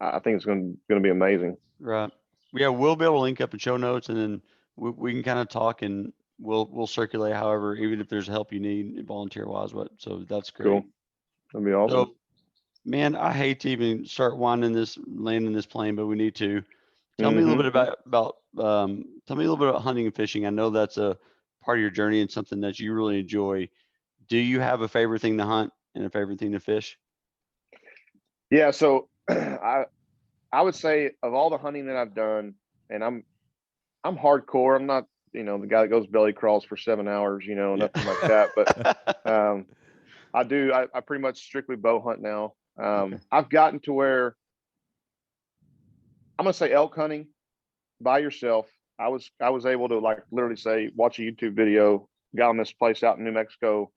I think it's going to be amazing. Right. Yeah, we'll be able to link up in show notes, and then we can kind of talk, and we'll circulate however, even if there's help you need volunteer wise. So that's great. Cool. That'd be awesome. So, man, I hate to even start landing this plane, but we need to. Tell me a little bit about tell me a little bit about hunting and fishing. I know that's a part of your journey and something that you really enjoy. Do you have a favorite thing to hunt and a favorite thing to fish? Yeah, so I would say of all the hunting that I've done, and I'm hardcore. I'm not, the guy that goes belly crawls for 7 hours, nothing like that. But I pretty much strictly bow hunt now. I've gotten to where I'm gonna say elk hunting by yourself. I was able to like literally say, watch a YouTube video, got on this place out in New Mexico,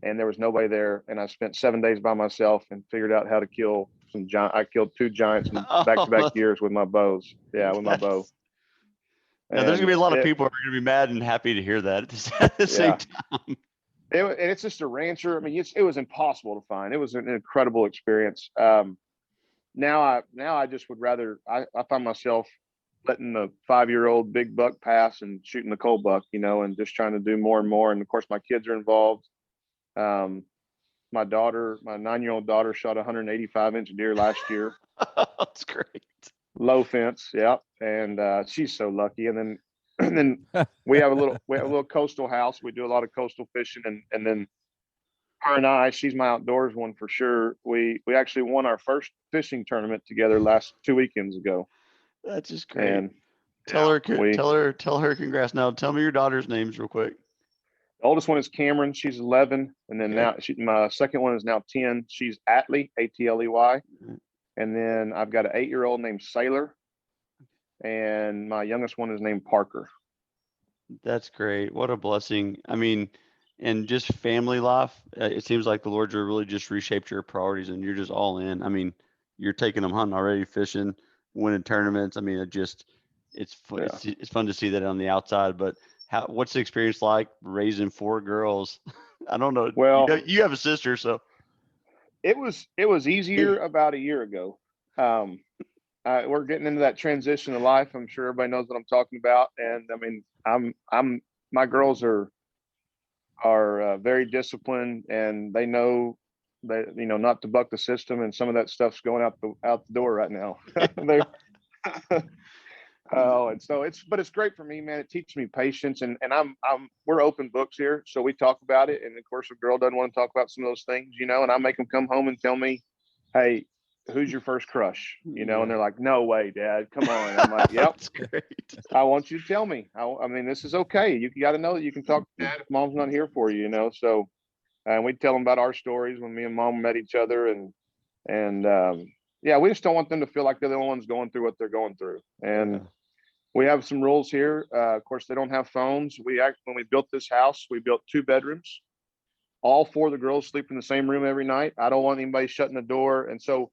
and there was nobody there. And I spent 7 days by myself and figured out how to kill some giant. I killed 2 giants in back-to-back years with my bows. Yeah, with my bow. Now, there's gonna be a lot of people who are gonna be mad and happy to hear that at the same time. And it's just a rancher. I mean, it was impossible to find. It was an incredible experience. Now I just would rather. I find myself letting the 5-year-old big buck pass and shooting the cold buck, and just trying to do more and more. And of course, my kids are involved. My 9-year-old daughter shot a 185-inch deer last year. That's great. Low fence, yeah, and she's so lucky. And then we have a little coastal house. We do a lot of coastal fishing, and then her and I, she's my outdoors one for sure. We actually won our first fishing tournament together last 2 weekends ago. That's just great. And tell her congrats. Now tell me your daughter's names real quick. The oldest one is Cameron. She's 11, and then now my second one is now 10. She's Atley, Atley. And then I've got an 8-year-old named Sailor, and my youngest one is named Parker. That's great. What a blessing. I mean, and just family life. It seems like the Lord's really just reshaped your priorities, and you're just all in. I mean, you're taking them hunting already, fishing, winning tournaments. I mean, it's fun to see that on the outside. But what's the experience like raising 4 girls? I don't know. Well, you have a sister, so. It was easier about a year ago. We're getting into that transition of life. I'm sure everybody knows what I'm talking about. And I mean, my girls are very disciplined, and they know that, not to buck the system. And some of that stuff's going out the door right now. Oh, and so but it's great for me, man. It teaches me patience, and we're open books here, so we talk about it. And of course, a girl doesn't want to talk about some of those things, and I make them come home and tell me, "Hey, who's your first crush?" And they're like, "No way, Dad, come on." I'm like, "Yep, That's great. I want you to tell me. I mean, this is okay. You got to know that you can talk to Dad if Mom's not here for you, So, and we tell them about our stories when me and Mom met each other, and yeah, we just don't want them to feel like they're the only ones going through what they're going through. And we have some rules here. Of course, they don't have phones. When we built this house, we built 2 bedrooms. All 4 of the girls sleep in the same room every night. I don't want anybody shutting the door. And so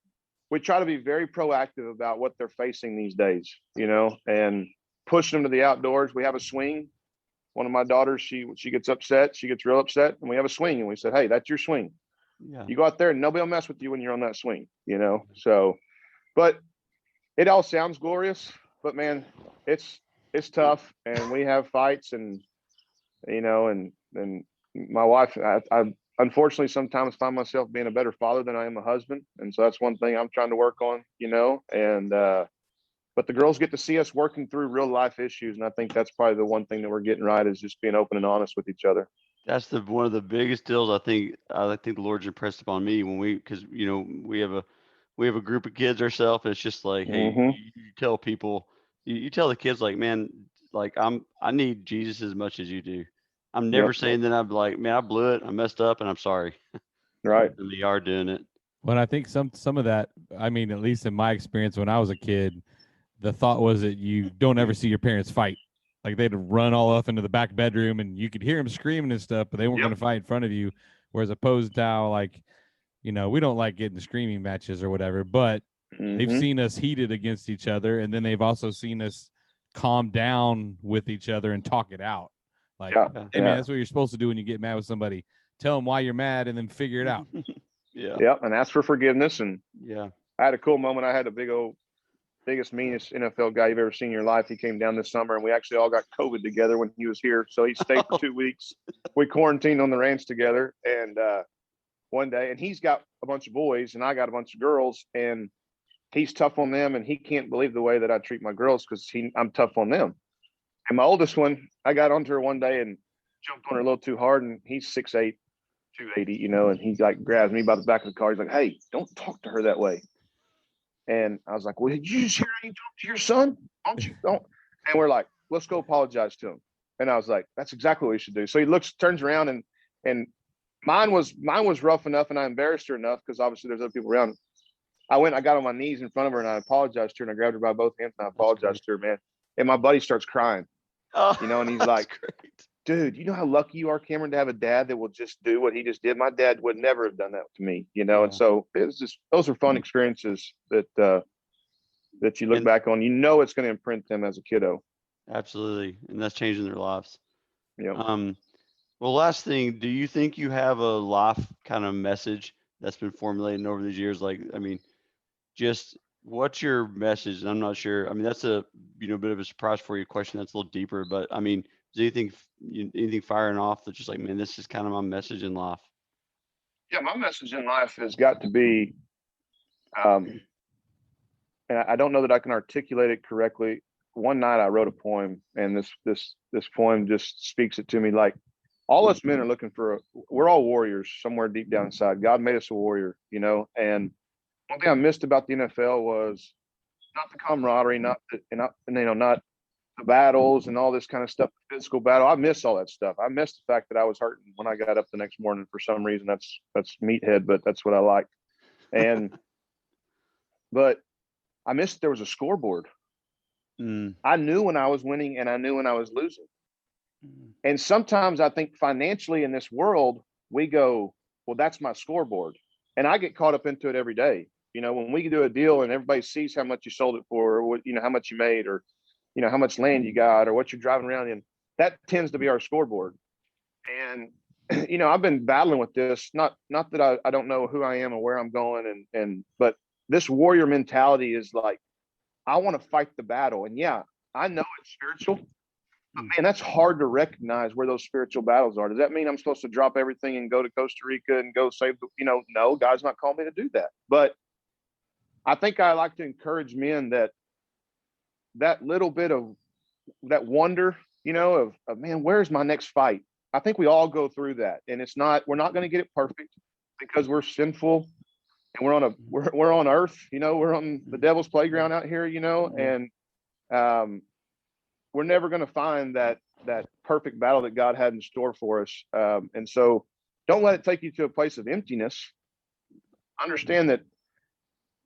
we try to be very proactive about what they're facing these days, and pushing them to the outdoors. We have a swing. One of my daughters, she gets upset. She gets real upset. And we have a swing. And we said, "Hey, that's your swing. Yeah. You go out there and nobody will mess with you when you're on that swing, So, but it all sounds glorious. But man, it's tough, and we have fights, and and my wife, I unfortunately sometimes find myself being a better father than I am a husband, and so that's one thing I'm trying to work on, and but the girls get to see us working through real life issues, and I think that's probably the one thing that we're getting right, is just being open and honest with each other. That's one of the biggest deals I think the Lord's impressed upon me because we have a group of kids ourselves. It's just like, hey, you tell people, you tell the kids, like, man, like I need Jesus as much as you do. I'm never saying that I'm like, man, I blew it, I messed up, and I'm sorry. Right. And they are doing it. Well, I think some of that, I mean, at least in my experience when I was a kid, the thought was that you don't ever see your parents fight. Like, they'd run all off into the back bedroom and you could hear them screaming and stuff, but they weren't going to fight in front of you. Whereas opposed to how, like, we don't like getting screaming matches or whatever, but they've seen us heated against each other, and then they've also seen us calm down with each other and talk it out. Like, hey, man, that's what you're supposed to do when you get mad with somebody. Tell them why you're mad and then figure it out. And ask for forgiveness. And I had a cool moment. I had a biggest, meanest NFL guy you've ever seen in your life. He came down this summer, and we actually all got COVID together when he was here. So he stayed for 2 weeks. We quarantined on the ranch together. And one day, and he's got a bunch of boys and I got a bunch of girls, and he's tough on them, and he can't believe the way that I treat my girls because I'm tough on them. And my oldest one, I got onto her one day and jumped on her a little too hard, and he's 6'8", 280, and he like grabs me by the back of the car. He's like, "Hey, don't talk to her that way." And I was like, "Well, did you just hear how you talk to your son? Don't." And we're like, "Let's go apologize to him." And I was like, "That's exactly what we should do." So he turns around, and mine was rough enough, and I embarrassed her enough because obviously there's other people around. I got on my knees in front of her, and I apologized to her, and I grabbed her by both hands, and I apologized to her, man. And my buddy starts crying, and he's like, great. "Dude, you know how lucky you are, Cameron, to have a dad that will just do what he just did? My dad would never have done that to me, And so it's just, those are fun experiences that you look back on. It's going to imprint them as a kiddo. Absolutely, and that's changing their lives. Yeah. Well, last thing, do you think you have a life kind of message that's been formulated over these years? Like, I mean, just what's your message? And I'm not sure. I mean, that's a bit of a surprise for you question. That's a little deeper, but I mean, is anything firing off that's just like, man, this is kind of my message in life? Yeah, my message in life has got to be, and I don't know that I can articulate it correctly. One night I wrote a poem, and this poem just speaks it to me. Like, all us men are looking we're all warriors somewhere deep down inside. God made us a warrior, and one thing I missed about the NFL was not the camaraderie, not the battles and all this kind of stuff, physical battle. I miss all that stuff. I miss the fact that I was hurting when I got up the next morning for some reason. That's meathead, but that's what I like. But I missed there was a scoreboard. I knew when I was winning, and I knew when I was losing. And sometimes I think financially in this world, we go, well, that's my scoreboard. And I get caught up into it every day. When we do a deal and everybody sees how much you sold it for, or what, how much you made, or, how much land you got, or what you're driving around in, that tends to be our scoreboard. And, I've been battling with this, not that I don't know who I am or where I'm going. But this warrior mentality is like, I want to fight the battle. And yeah, I know it's spiritual, but man, that's hard to recognize where those spiritual battles are. Does that mean I'm supposed to drop everything and go to Costa Rica and go save no, God's not calling me to do that. But I think I like to encourage men that that little bit of that wonder, of man, where's my next fight? I think we all go through that, and we're not going to get it perfect because we're sinful and we're on earth, we're on the devil's playground out here, and we're never going to find that perfect battle that God had in store for us. And so don't let it take you to a place of emptiness. Understand that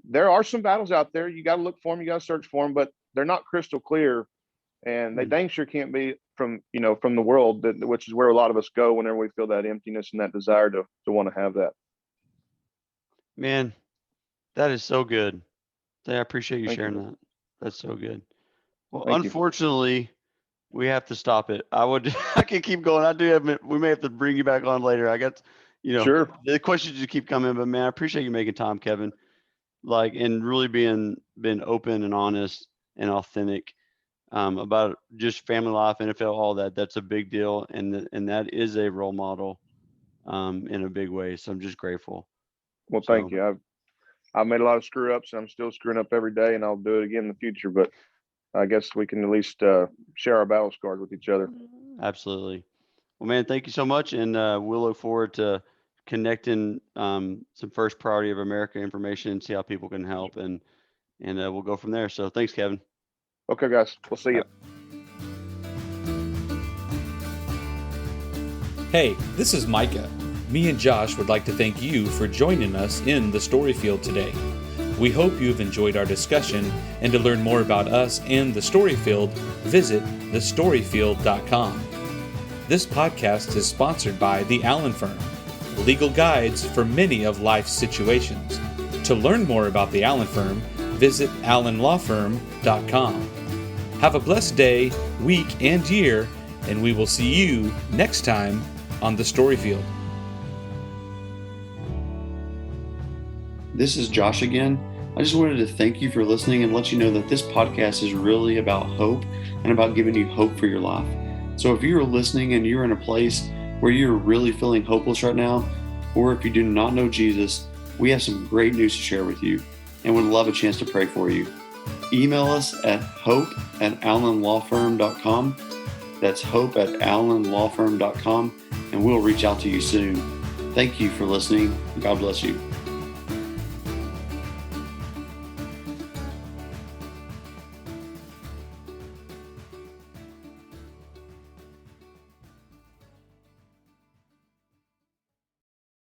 there are some battles out there. You got to look for them. You got to search for them, but they're not crystal clear, and they dang sure can't be from the world, which is where a lot of us go whenever we feel that emptiness and that desire to want to have that. Man, that is so good. I appreciate you Thank sharing you. that. That's so good. Well, Thank you. unfortunately, we have to stop it. I can keep going. We may have to bring you back on later. I got, Sure. the questions just keep coming, but man, I appreciate you making time, Kevin. And really being open and honest and authentic about just family life, NFL, all that. That's a big deal, and that is a role model in a big way. So I'm just grateful. Well, thank you. I've made a lot of screw ups, and I'm still screwing up every day, and I'll do it again in the future. But I guess we can at least share our battle scars with each other. Absolutely. Well, man, thank you so much, and we'll look forward to connecting some First Priority of America information and see how people can help, and we'll go from there. So thanks, Kevin. Okay, guys. We'll see you. Hey, this is Micah. Me and Josh would like to thank you for joining us in the Story Field today. We hope you've enjoyed our discussion, and to learn more about us and the Story Field, visit thestoryfield.com. This podcast is sponsored by the Allen Firm, legal guides for many of life's situations. To learn more about the Allen Firm, visit allenlawfirm.com. Have a blessed day, week, and year, and we will see you next time on the Story Field. This is Josh again. I just wanted to thank you for listening and let you know that this podcast is really about hope and about giving you hope for your life. So if you're listening and you're in a place where you're really feeling hopeless right now, or if you do not know Jesus, we have some great news to share with you and would love a chance to pray for you. Email us at hope@allenlawfirm.com. That's hope@allenlawfirm.com, and we'll reach out to you soon. Thank you for listening. God bless you.